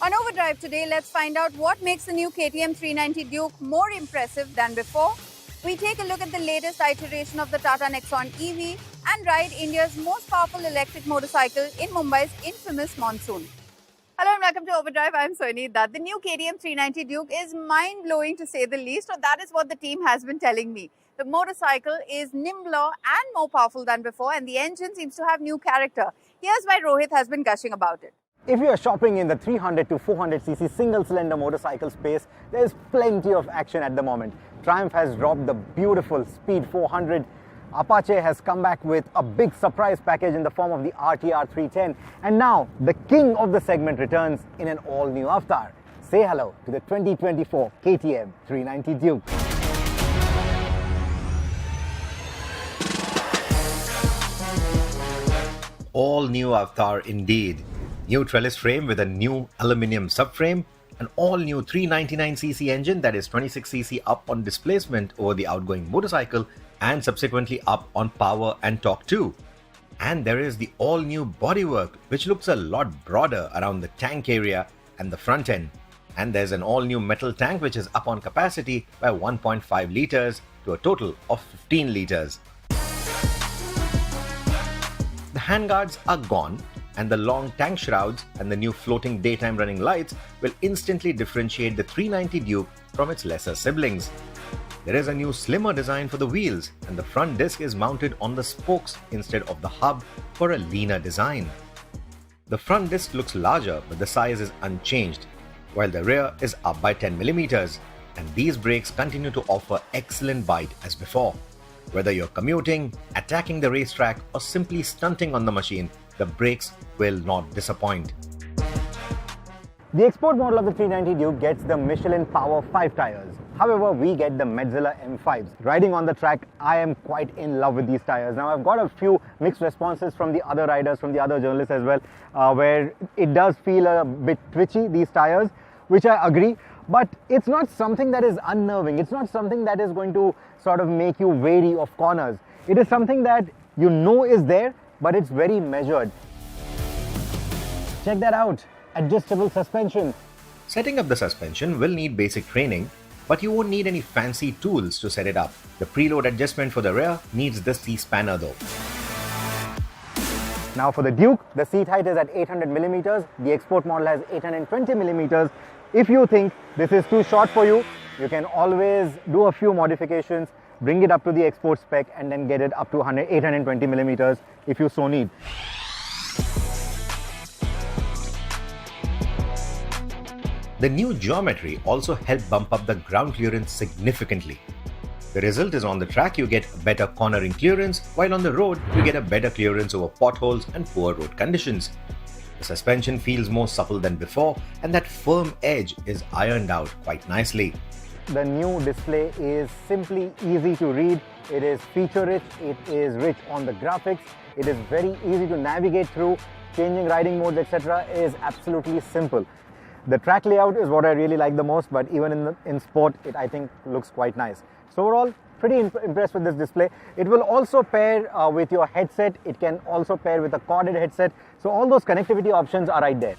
On Overdrive today, let's find out what makes the new KTM 390 Duke more impressive than before. We take a look at the latest iteration of the Tata Nexon EV and ride India's most powerful electric motorcycle in Mumbai's infamous Monsoon. Hello and welcome to Overdrive. I'm Soini Dutt. The new KTM 390 Duke is mind-blowing to say the least, or that is what the team has been telling me. The motorcycle is nimbler and more powerful than before, and the engine seems to have new character. Here's why Rohit has been gushing about it. If you are shopping in the 300 to 400cc single-cylinder motorcycle space, there's plenty of action at the moment. Triumph has dropped the beautiful Speed 400. Apache has come back with a big surprise package in the form of the RTR 310. And now, the king of the segment returns in an all-new avatar. Say hello to the 2024 KTM 390 Duke. All-new avatar indeed. New trellis frame with a new aluminium subframe, an all-new 399cc engine that is 26cc up on displacement over the outgoing motorcycle and subsequently up on power and torque too. And there is the all-new bodywork which looks a lot broader around the tank area and the front end. And there's an all-new metal tank which is up on capacity by 1.5 litres to a total of 15 litres. The handguards are gone, and the long tank shrouds and the new floating daytime running lights will instantly differentiate the 390 Duke from its lesser siblings. There is a new slimmer design for the wheels, and the front disc is mounted on the spokes instead of the hub for a leaner design. The front disc looks larger, but the size is unchanged, while the rear is up by 10mm, and these brakes continue to offer excellent bite as before. Whether you're commuting, attacking the racetrack, or simply stunting on the machine, the brakes will not disappoint. The export model of the 390 Duke gets the Michelin Power 5 tires. However, we get the Metzeler M5s. Riding on the track, I am quite in love with these tires. Now, I've got a few mixed responses from the other riders, from the other journalists as well, where it does feel a bit twitchy, these tires, which I agree. But it's not something that is unnerving. It's not something that is going to sort of make you wary of corners. It is something that you know is there, but it's very measured. Check that out. Adjustable suspension. Setting up the suspension will need basic training, but you won't need any fancy tools to set it up. The preload adjustment for the rear needs the C-spanner though. Now for the Duke, the seat height is at 800mm. The export model has 820mm. If you think this is too short for you, you can always do a few modifications, bring it up to the export spec, and then get it up to 820mm if you so need. The new geometry also helped bump up the ground clearance significantly. The result is on the track you get better cornering clearance, while on the road you get a better clearance over potholes and poor road conditions. The suspension feels more supple than before, and that firm edge is ironed out quite nicely. The new display is simply easy to read. It is feature-rich, it is rich on the graphics, it is very easy to navigate through. Changing riding modes, etc. is absolutely simple. The track layout is what I really like the most, but even in sport, it I think looks quite nice. So overall, pretty impressed with this display. It will also pair with your headset. It can also pair with a corded headset. So all those connectivity options are right there.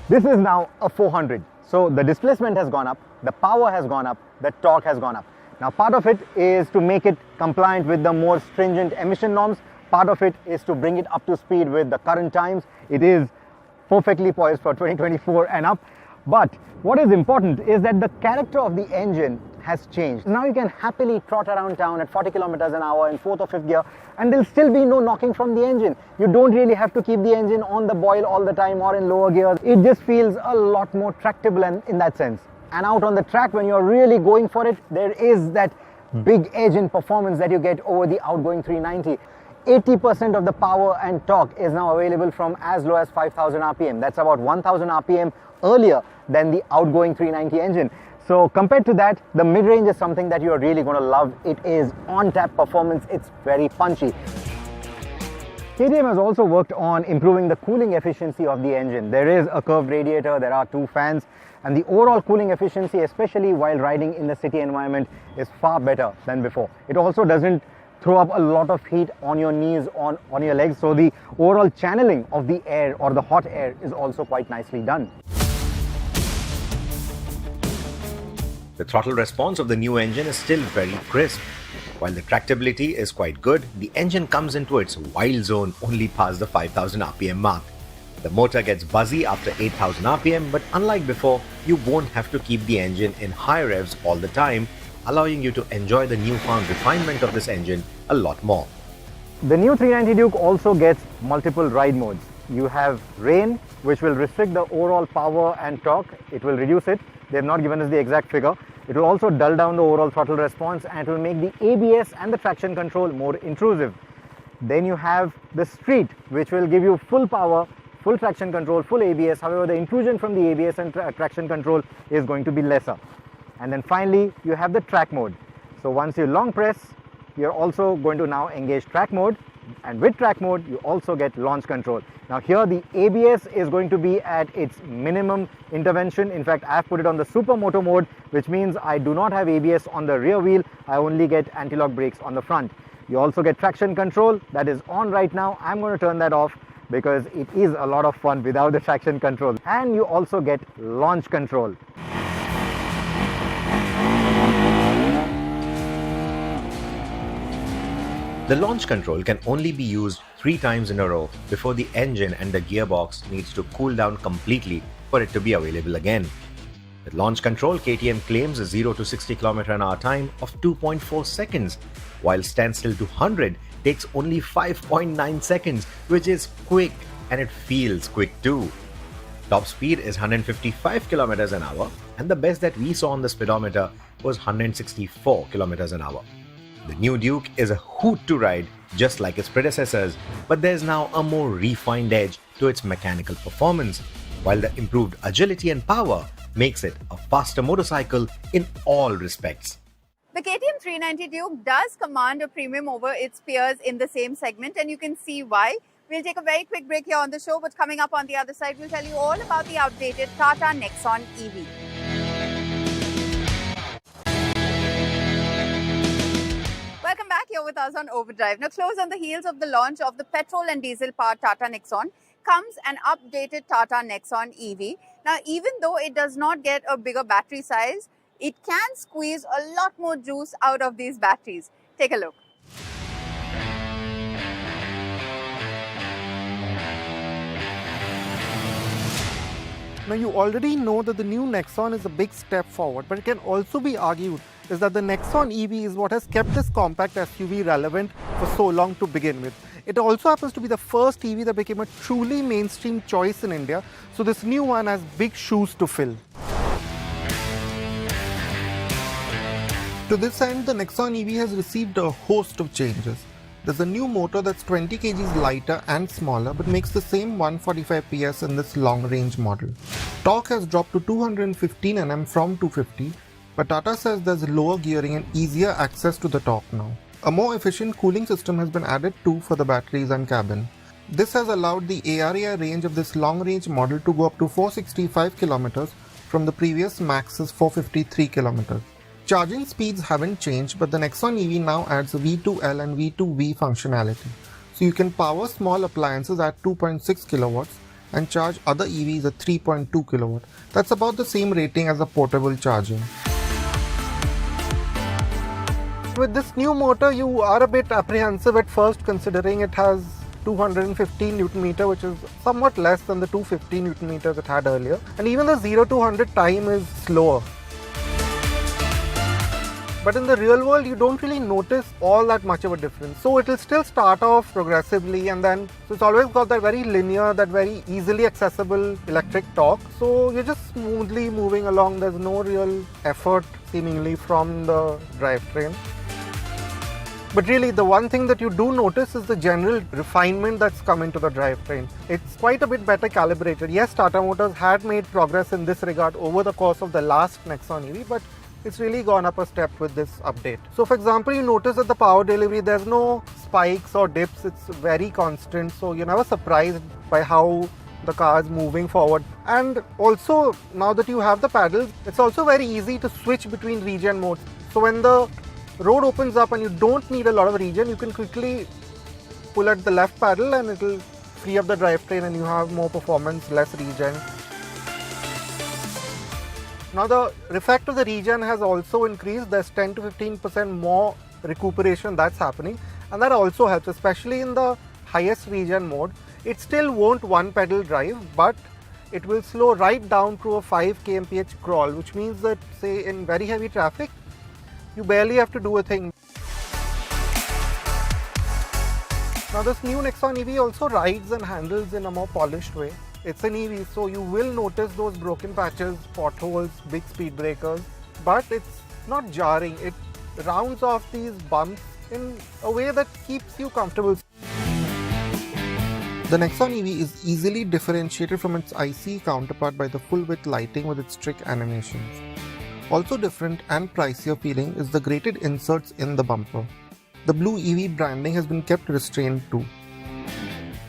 This is now a 400. So the displacement has gone up, the power has gone up, the torque has gone up. Now part of it is to make it compliant with the more stringent emission norms. Part of it is to bring it up to speed with the current times. It is perfectly poised for 2024 and up. But what is important is that the character of the engine has changed. Now you can happily trot around town at 40 kilometers an hour in 4th or 5th gear, and there'll still be no knocking from the engine. You don't really have to keep the engine on the boil all the time or in lower gears. It just feels a lot more tractable in that sense. And out on the track, when you're really going for it, there is that big edge in performance that you get over the outgoing 390. 80% of the power and torque is now available from as low as 5000 RPM. That's about 1000 RPM earlier than the outgoing 390 engine. So compared to that, the mid-range is something that you're really going to love. It is on-tap performance. It's very punchy. KTM has also worked on improving the cooling efficiency of the engine. There is a curved radiator, there are 2 fans, and the overall cooling efficiency, especially while riding in the city environment, is far better than before. It also doesn't throw up a lot of heat on your knees, on your legs. So the overall channeling of the air or the hot air is also quite nicely done. The throttle response of the new engine is still very crisp. While the tractability is quite good, the engine comes into its wild zone only past the 5000 RPM mark. The motor gets buzzy after 8000 RPM, but unlike before, you won't have to keep the engine in high revs all the time, allowing you to enjoy the newfound refinement of this engine a lot more. The new 390 Duke also gets multiple ride modes. You have rain, which will restrict the overall power and torque. It will reduce it. They have not given us the exact figure. It will also dull down the overall throttle response, and it will make the ABS and the traction control more intrusive. Then you have the street, which will give you full power, full traction control, full ABS. However, the intrusion from the ABS and traction control is going to be lesser. And then finally, you have the track mode. So once you long press, you're also going to now engage track mode. And with track mode, you also get launch control. Now here, the ABS is going to be at its minimum intervention. In fact, I've put it on the supermoto mode, which means I do not have ABS on the rear wheel. I only get anti-lock brakes on the front. You also get traction control. That is on right now. I'm going to turn that off because it is a lot of fun without the traction control. And you also get launch control. The launch control can only be used 3 times in a row before the engine and the gearbox needs to cool down completely for it to be available again. With launch control, KTM claims a 0 to 60 km/h time of 2.4 seconds, while standstill to 100 takes only 5.9 seconds, which is quick, and it feels quick too. Top speed is 155 km/h, and the best that we saw on the speedometer was 164 km/h. The new Duke is a hoot to ride, just like its predecessors, but there's now a more refined edge to its mechanical performance, while the improved agility and power makes it a faster motorcycle in all respects. The KTM 390 Duke does command a premium over its peers in the same segment, and you can see why. We'll take a very quick break here on the show, but coming up on the other side, we'll tell you all about the outdated Tata Nexon EV. Welcome back here with us on Overdrive. Now, close on the heels of the launch of the petrol and diesel-powered Tata Nexon comes an updated Tata Nexon EV. Now, even though it does not get a bigger battery size, it can squeeze a lot more juice out of these batteries. Take a look. Now, you already know that the new Nexon is a big step forward, but it can also be argued is that the Nexon EV is what has kept this compact SUV relevant for so long to begin with. It also happens to be the first EV that became a truly mainstream choice in India, so this new one has big shoes to fill. To this end, the Nexon EV has received a host of changes. There's a new motor that's 20 kgs lighter and smaller, but makes the same 145 PS in this long-range model. Torque has dropped to 215 Nm from 250, but Tata says there's lower gearing and easier access to the torque now. A more efficient cooling system has been added too for the batteries and cabin. This has allowed the ARAI range of this long-range model to go up to 465 km from the previous max's 453 km. Charging speeds haven't changed, but the Nexon EV now adds V2L and V2V functionality. So you can power small appliances at 2.6 kW and charge other EVs at 3.2 kW. That's about the same rating as a portable charging. With this new motor, you are a bit apprehensive at first, considering it has 215 Nm, which is somewhat less than the 250 Nm it had earlier. And even the 0 to 100 time is slower. But in the real world, you don't really notice all that much of a difference. So it will still start off progressively, and then so it's always got that very linear, that very easily accessible electric torque. So you're just smoothly moving along. There's no real effort seemingly from the drivetrain. But really, the one thing that you do notice is the general refinement that's come into the drivetrain. It's quite a bit better calibrated. Yes, Tata Motors had made progress in this regard over the course of the last Nexon EV, but it's really gone up a step with this update. So for example, you notice that the power delivery, there's no spikes or dips, it's very constant. So you're never surprised by how the car is moving forward. And also, now that you have the paddles, it's also very easy to switch between regen modes. So when the road opens up and you don't need a lot of regen, you can quickly pull at the left pedal and it will free up the drivetrain and you have more performance, less regen. Now the effect of the regen has also increased. There's 10 to 15% more recuperation that's happening, and that also helps, especially in the highest regen mode. It still won't one pedal drive, but it will slow right down to a 5 kmph crawl, which means that, say, in very heavy traffic, you barely have to do a thing. Now this new Nexon EV also rides and handles in a more polished way. It's an EV, so you will notice those broken patches, potholes, big speed breakers, but it's not jarring. It rounds off these bumps in a way that keeps you comfortable. The Nexon EV is easily differentiated from its ICE counterpart by the full-width lighting with its trick animations. Also different and pricier feeling is the grated inserts in the bumper. The blue EV branding has been kept restrained too.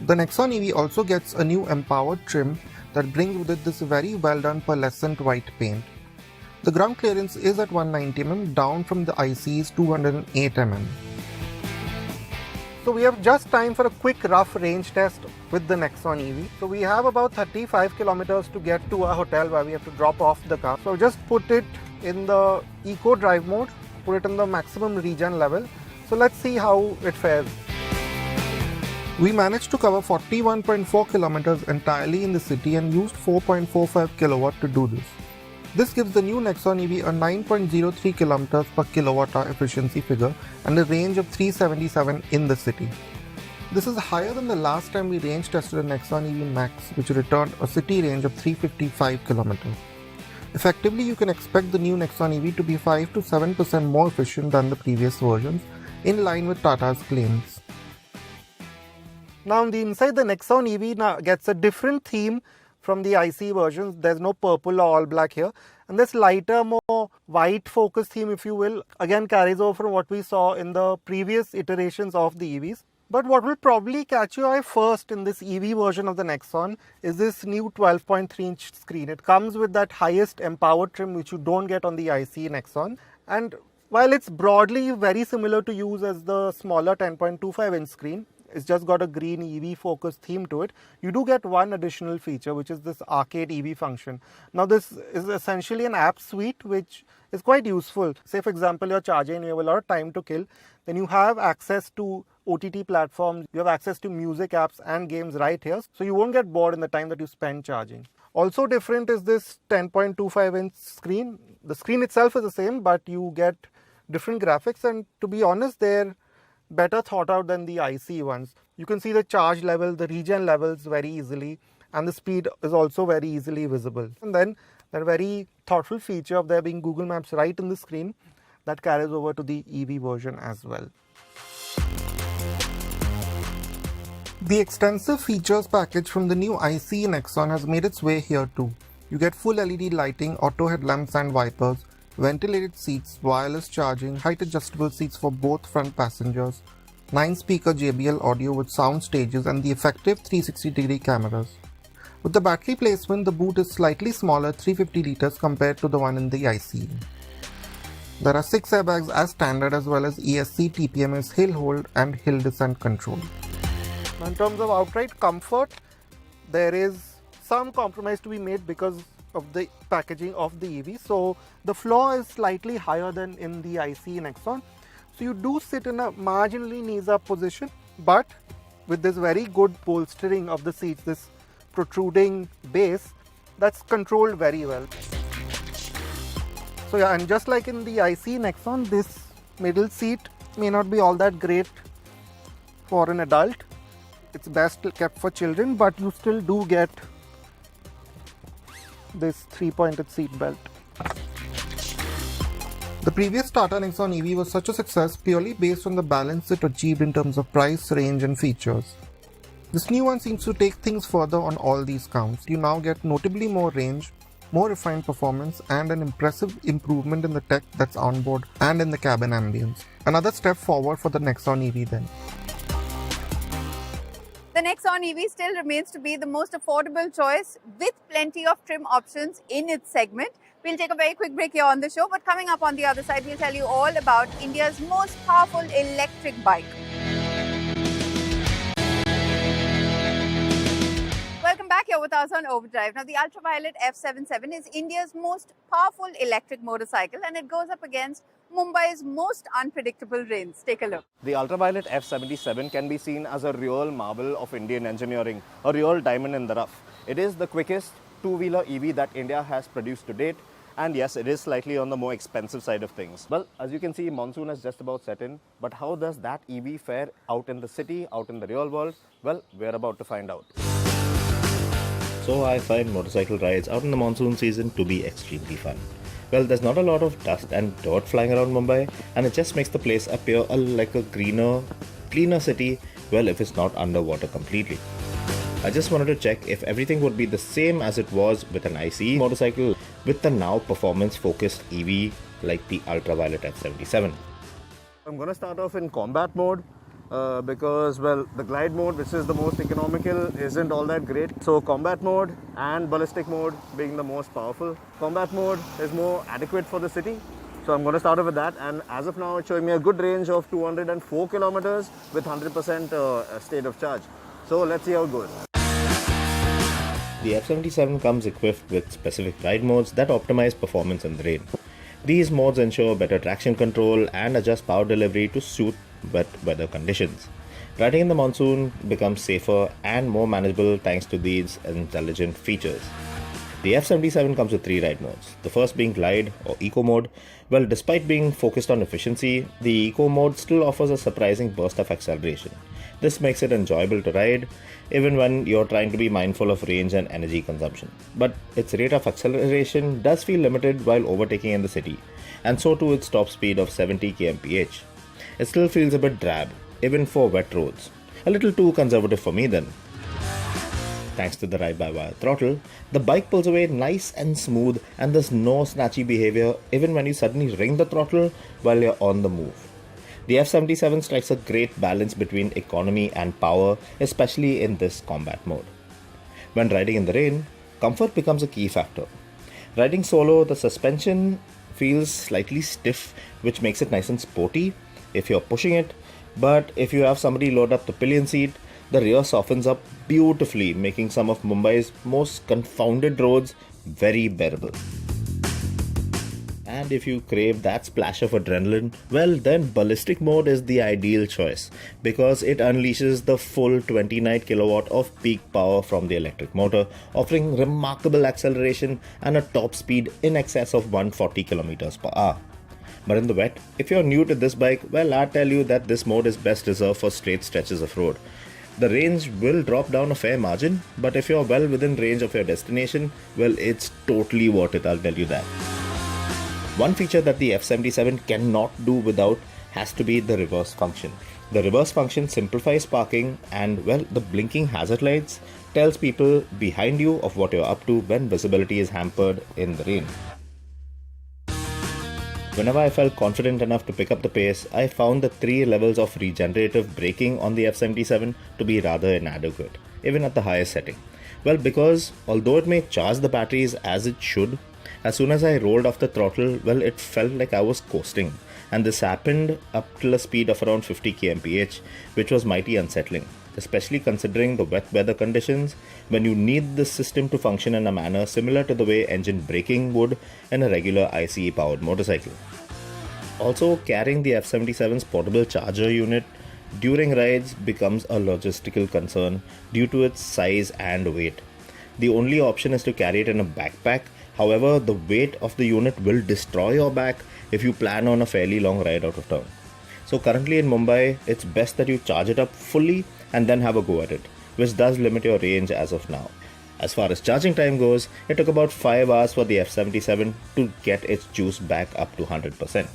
The Nexon EV also gets a new empowered trim that brings with it this very well done pearlescent white paint. The ground clearance is at 190mm, down from the ICE's 208mm. So we have just time for a quick rough range test with the Nexon EV. So we have about 35 kilometers to get to our hotel where we have to drop off the car. So just put it in the Eco Drive mode, put it in the maximum regen level. So let's see how it fares. We managed to cover 41.4 kilometers entirely in the city and used 4.45 kilowatt to do this. This gives the new Nexon EV a 9.03 kilometers per kilowatt hour efficiency figure and a range of 377 in the city. This is higher than the last time we range tested a Nexon EV Max, which returned a city range of 355 kilometers. Effectively, you can expect the new Nexon EV to be 5 to 7% more efficient than the previous versions, in line with Tata's claims. Now on the inside, the Nexon EV now gets a different theme from the ICE versions. There's no purple or all black here, and this lighter, more white focus theme, if you will, again carries over from what we saw in the previous iterations of the EVs. But what will probably catch your eye first in this EV version of the Nexon is this new 12.3-inch screen. It comes with that highest empowered trim which you don't get on the ICE Nexon, and while it's broadly very similar to use as the smaller 10.25-inch screen, it's just got a green EV focused theme to it. You do get one additional feature, which is this arcade EV function. Now this is essentially an app suite which is quite useful. Say for example you're charging and you have a lot of time to kill, then you have access to OTT platforms, you have access to music apps and games right here, so you won't get bored in the time that you spend charging. Also different is this 10.25-inch screen. The screen itself is the same, but you get different graphics, and to be honest, they're better thought out than the ICE ones. You can see the charge level, the regen levels very easily, and the speed is also very easily visible. And then that very thoughtful feature of there being Google Maps right in the screen that carries over to the EV version as well. The extensive features package from the new ICE Nexon has made its way here too. You get full LED lighting, auto headlamps and wipers, ventilated seats, wireless charging, height adjustable seats for both front passengers, 9-speaker JBL audio with sound stages and the effective 360-degree cameras. With the battery placement, the boot is slightly smaller, 350 litres compared to the one in the ICE. There are 6 airbags as standard, as well as ESC, TPMS, hill hold and hill descent control. Now in terms of outright comfort, there is some compromise to be made because of the packaging of the EV. So the floor is slightly higher than in the ICE Nexon. So you do sit in a marginally knees up position, but with this very good bolstering of the seats, this protruding base, that's controlled very well. So yeah, and just like in the ICE Nexon, this middle seat may not be all that great for an adult. It's best kept for children, but you still do get this 3-pointed seat belt. The previous Tata Nexon EV was such a success purely based on the balance it achieved in terms of price, range and features. This new one seems to take things further on all these counts. You now get notably more range, more refined performance and an impressive improvement in the tech that's on board and in the cabin ambience. Another step forward for the Nexon EV then. The Nexon EV still remains to be the most affordable choice with plenty of trim options in its segment. We'll take a very quick break here on the show, but coming up on the other side, we'll tell you all about India's most powerful electric bike. Welcome back here with us on Overdrive. Now, the Ultraviolette F77 is India's most powerful electric motorcycle, and it goes up against Mumbai's most unpredictable rains. Take a look. The Ultraviolette F77 can be seen as a real marvel of Indian engineering, a real diamond in the rough. It is the quickest two-wheeler EV that India has produced to date. And yes, it is slightly on the more expensive side of things. Well, as you can see, monsoon has just about set in. But how does that EV fare out in the city, out in the real world? Well, we're about to find out. So I find motorcycle rides out in the monsoon season to be extremely fun. Well, there's not a lot of dust and dirt flying around Mumbai, and it just makes the place appear like a greener, cleaner city, well, if it's not underwater completely. I just wanted to check if everything would be the same as it was with an ICE motorcycle with the now performance-focused EV like the Ultraviolette F77. I'm going to start off in combat mode because, well, the glide mode, which is the most economical, isn't all that great. So combat mode and ballistic mode being the most powerful. Combat mode is more adequate for the city. So I'm going to start off with that, and as of now it's showing me a good range of 204 kilometers with 100% state of charge. So let's see how it goes. The F77 comes equipped with specific ride modes that optimize performance in the rain. These modes ensure better traction control and adjust power delivery to suit wet weather conditions. Riding in the monsoon becomes safer and more manageable thanks to these intelligent features. The F77 comes with 3 ride modes, the first being Glide or Eco mode. Well, despite being focused on efficiency, the Eco mode still offers a surprising burst of acceleration. This makes it enjoyable to ride, even when you're trying to be mindful of range and energy consumption. But its rate of acceleration does feel limited while overtaking in the city, and so too its top speed of 70 kmph. It still feels a bit drab, even for wet roads. A little too conservative for me then. Thanks to the ride-by-wire throttle, the bike pulls away nice and smooth, and there's no snatchy behavior even when you suddenly ring the throttle while you're on the move. The F77 strikes a great balance between economy and power, especially in this combat mode. When riding in the rain, comfort becomes a key factor. Riding solo, the suspension feels slightly stiff, which makes it nice and sporty if you're pushing it, but if you have somebody load up the pillion seat, the rear softens up beautifully, making some of Mumbai's most confounded roads very bearable. And if you crave that splash of adrenaline, well then ballistic mode is the ideal choice because it unleashes the full 29 kilowatt of peak power from the electric motor, offering remarkable acceleration and a top speed in excess of 140 kilometers per hour. But in the wet, if you're new to this bike, well, I tell you that this mode is best reserved for straight stretches of road. The range will drop down a fair margin, but if you're well within range of your destination, well, it's totally worth it, I'll tell you that. One feature that the F77 cannot do without has to be the reverse function. The reverse function simplifies parking and, well, the blinking hazard lights tells people behind you of what you're up to when visibility is hampered in the rain. Whenever I felt confident enough to pick up the pace, I found the 3 levels of regenerative braking on the F77 to be rather inadequate, even at the highest setting. Well, because although it may charge the batteries as it should, as soon as I rolled off the throttle, well, it felt like I was coasting. And this happened up till a speed of around 50 kmph, which was mighty unsettling, especially considering the wet weather conditions when you need this system to function in a manner similar to the way engine braking would in a regular ICE powered motorcycle. Also, carrying the F77's portable charger unit during rides becomes a logistical concern due to its size and weight. The only option is to carry it in a backpack. However, the weight of the unit will destroy your back if you plan on a fairly long ride out of town. So currently in Mumbai, it's best that you charge it up fully and then have a go at it, which does limit your range as of now. As far as charging time goes, it took about 5 hours for the F77 to get its juice back up to 100%.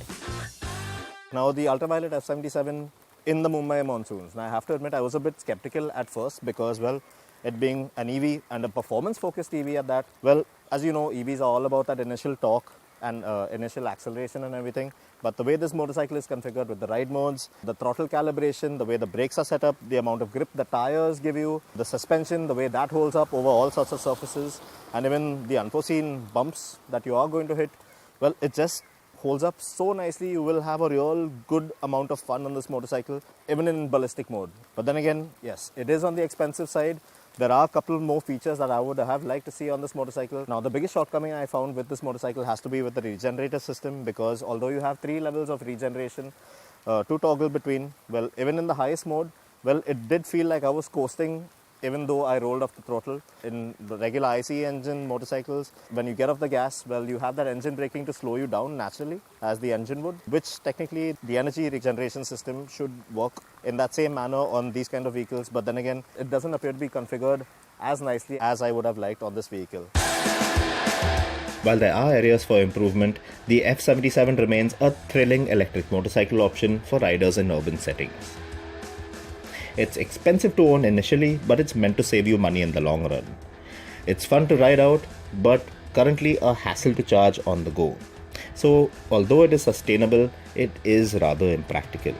Now the Ultraviolette F77 in the Mumbai monsoons. Now I have to admit I was a bit skeptical at first because, well, it being an EV and a performance-focused EV at that, well, as you know, EVs are all about that initial torque and initial acceleration and everything. But the way this motorcycle is configured with the ride modes, the throttle calibration, the way the brakes are set up, the amount of grip the tires give you, the suspension, the way that holds up over all sorts of surfaces, and even the unforeseen bumps that you are going to hit, well, it just holds up so nicely. You will have a real good amount of fun on this motorcycle, even in ballistic mode. But then again, yes, it is on the expensive side. There are a couple more features that I would have liked to see on this motorcycle. Now, the biggest shortcoming I found with this motorcycle has to be with the regenerator system, because although you have 3 levels of regeneration to toggle between, well, even in the highest mode, well, it did feel like I was coasting even though I rolled off the throttle. In the regular ICE engine motorcycles, when you get off the gas, well, you have that engine braking to slow you down naturally as the engine would, which technically the energy regeneration system should work in that same manner on these kind of vehicles. But then again, it doesn't appear to be configured as nicely as I would have liked on this vehicle. While there are areas for improvement, the F77 remains a thrilling electric motorcycle option for riders in urban settings. It's expensive to own initially, but it's meant to save you money in the long run. It's fun to ride out, but currently a hassle to charge on the go. So, although it is sustainable, it is rather impractical.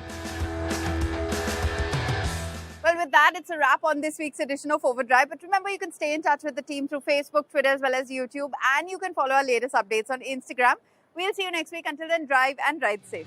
Well, with that, it's a wrap on this week's edition of Overdrive. But remember, you can stay in touch with the team through Facebook, Twitter, as well as YouTube. And you can follow our latest updates on Instagram. We'll see you next week. Until then, drive and ride safe.